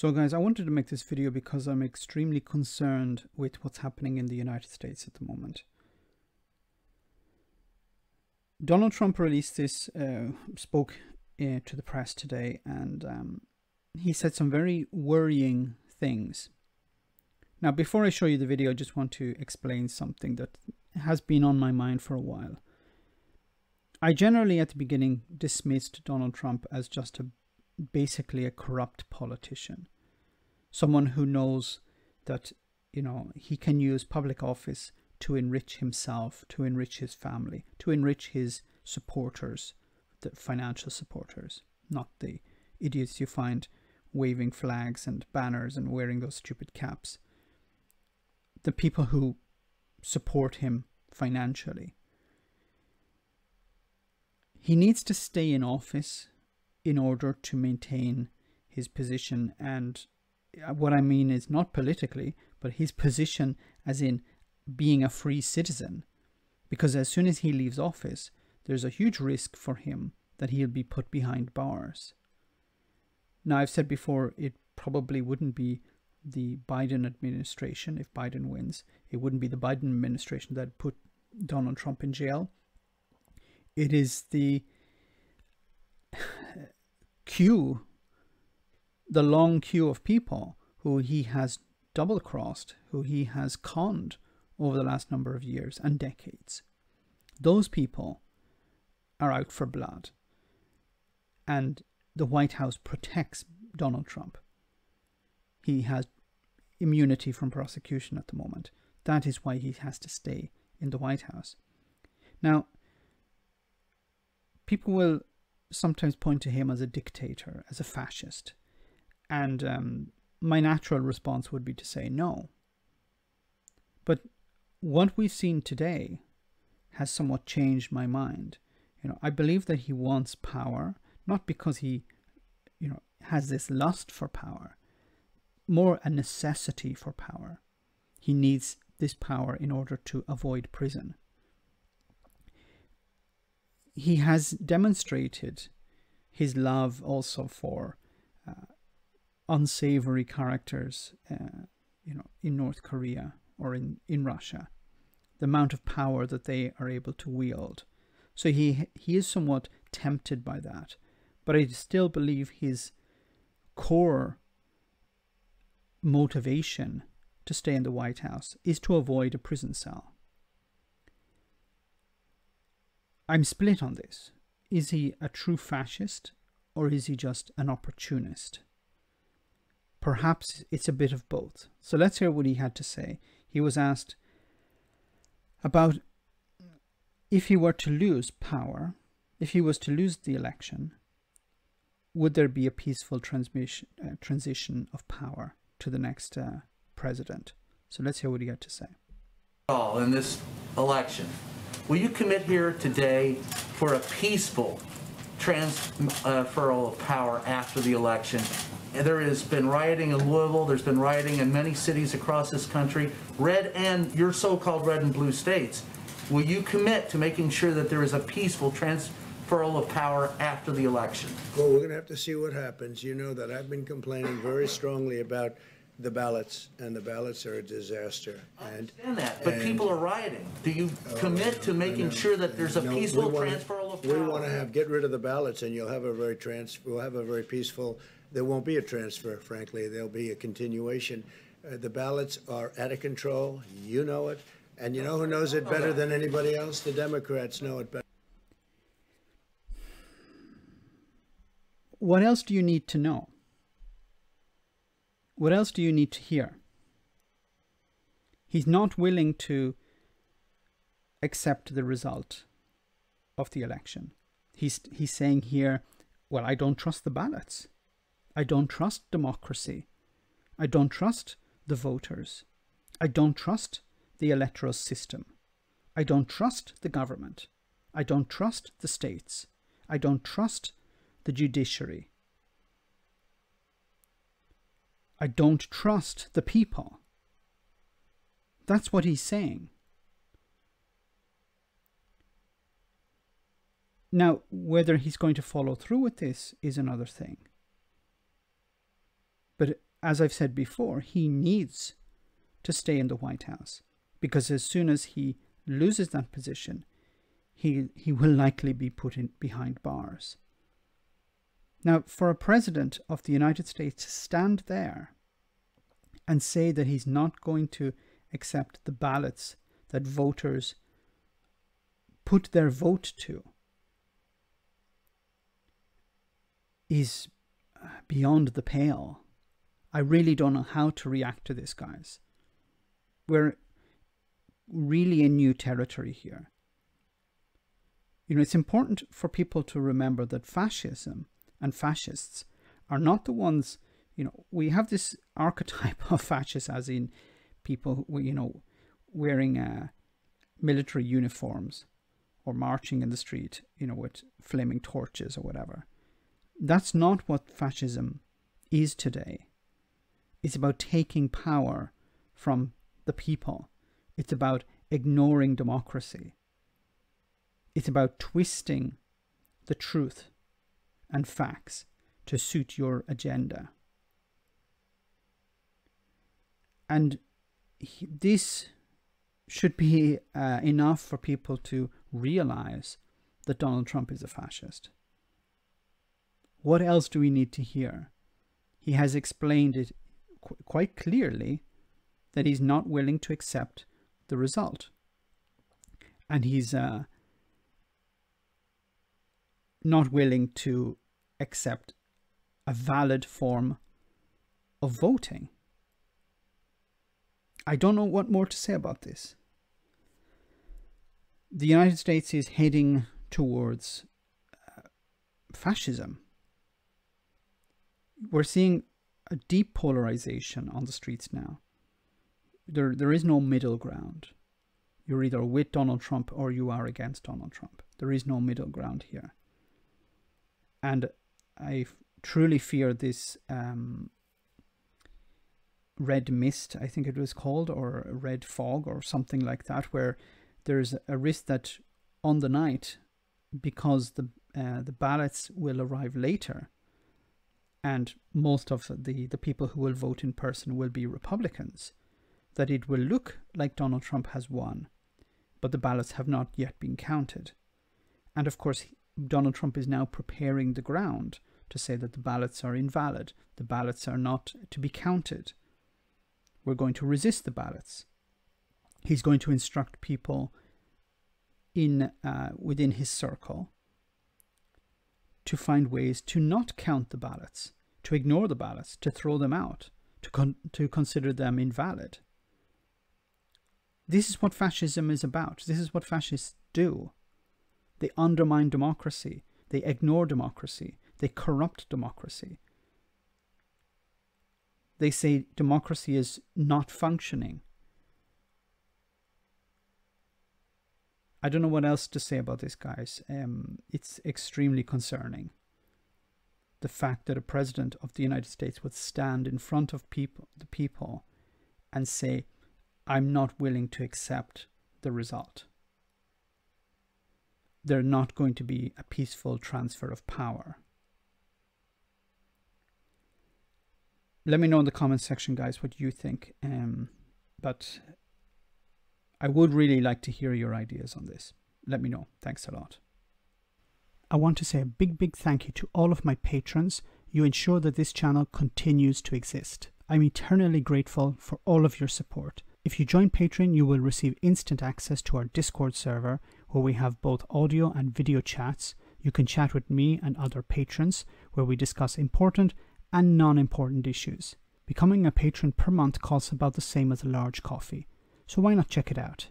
So guys, I wanted to make this video because I'm extremely concerned with what's happening in the United States at the moment. Donald Trump released this, spoke to the press today, and he said some very worrying things. Now, before I show you the video, I just want to explain something that has been on my mind for a while. I generally, at the beginning, dismissed Donald Trump as just basically a corrupt politician. Someone who knows that, he can use public office to enrich himself, to enrich his family, to enrich his supporters, the financial supporters, not the idiots you find waving flags and banners and wearing those stupid caps. The people who support him financially. He needs to stay in office in order to maintain his position, and what I mean is not politically, but his position as in being a free citizen. Because as soon as he leaves office, there's a huge risk for him that he'll be put behind bars. Now, I've said before, it probably wouldn't be the Biden administration, if Biden wins, it wouldn't be the Biden administration that put Donald Trump in jail. It is the the long queue of people who he has double-crossed, who he has conned over the last number of years and decades. Those people are out for blood. And the White House protects Donald Trump. He has immunity from prosecution at the moment. That is why he has to stay in the White House. Now, people will sometimes point to him as a dictator, as a fascist. And my natural response would be to say no. But what we've seen today has somewhat changed my mind. I believe that he wants power, not because he, has this lust for power, more a necessity for power. He needs this power in order to avoid prison. He has demonstrated his love also for unsavory characters, in North Korea or in Russia, the amount of power that they are able to wield. So he is somewhat tempted by that, but I still believe his core motivation to stay in the White House is to avoid a prison cell. I'm split on this. Is he a true fascist, or is he just an opportunist? Perhaps it's a bit of both. So let's hear what he had to say. He was asked about if he were to lose power, if he was to lose the election, would there be a peaceful transition of power to the next president? So let's hear what he had to say. In this election, will you commit here today for a peaceful transferal of power after the election? There has been rioting in Louisville, there's been rioting in many cities across this country, red and your so-called red and blue states. Will you commit to making sure that there is a peaceful transferal of power after the election? Well, we're going to have to see what happens. You know that I've been complaining very strongly about the ballots, and the ballots are a disaster. I understand that, but people are rioting. Do you commit to making sure that there's a peaceful transferal of power? We want to get rid of the ballots, and we'll have a very peaceful. There won't be a transfer, frankly. There'll be a continuation. The ballots are out of control. You know it. And you know who knows it better than anybody else? The Democrats know it better. What else do you need to know? What else do you need to hear? He's not willing to accept the result of the election. He's saying here, well, I don't trust the ballots. I don't trust democracy. I don't trust the voters. I don't trust the electoral system. I don't trust the government. I don't trust the states. I don't trust the judiciary. I don't trust the people. That's what he's saying. Now, whether he's going to follow through with this is another thing. But as I've said before, he needs to stay in the White House, because as soon as he loses that position, he will likely be put in behind bars. Now, for a president of the United States to stand there and say that he's not going to accept the ballots that voters put their vote to is beyond the pale. I really don't know how to react to this, guys. We're really in new territory here. You know, it's important for people to remember that fascism and fascists are not the ones, you know, we have this archetype of fascists as in people, you know, wearing military uniforms or marching in the street, you know, with flaming torches or whatever. That's not what fascism is today. It's about taking power from the people. It's about ignoring democracy. It's about twisting the truth and facts to suit your agenda. And this should be enough for people to realize that Donald Trump is a fascist. What else do we need to hear? He has explained it quite clearly that he's not willing to accept the result. And he's not willing to accept a valid form of voting. I don't know what more to say about this. The United States is heading towards fascism. We're seeing a deep polarization on the streets now. There is no middle ground. You're either with Donald Trump or you are against Donald Trump. There is no middle ground here. And I truly fear this red mist, I think it was called, or red fog or something like that, where there's a risk that on the night, because the ballots will arrive later, and most of the people who will vote in person will be Republicans, that it will look like Donald Trump has won, but the ballots have not yet been counted. And of course, Donald Trump is now preparing the ground to say that the ballots are invalid. The ballots are not to be counted. We're going to resist the ballots. He's going to instruct people within his circle to find ways to not count the ballots, to ignore the ballots, to throw them out, to consider them invalid. This is what fascism is about. This is what fascists do. They undermine democracy. They ignore democracy. They corrupt democracy. They say democracy is not functioning. I don't know what else to say about this, guys. It's extremely concerning. The fact that a president of the United States would stand in front of the people and say, I'm not willing to accept the result. There's not going to be a peaceful transfer of power. Let me know in the comments section, guys, what you think. But I would really like to hear your ideas on this. Let me know. Thanks a lot. I want to say a big thank you to all of my patrons. You ensure that this channel continues to exist. I'm eternally grateful for all of your support. If you join Patreon, you will receive instant access to our Discord server, where we have both audio and video chats. You can chat with me and other patrons, where we discuss important and non-important issues. Becoming a patron per month costs about the same as a large coffee, so why not check it out?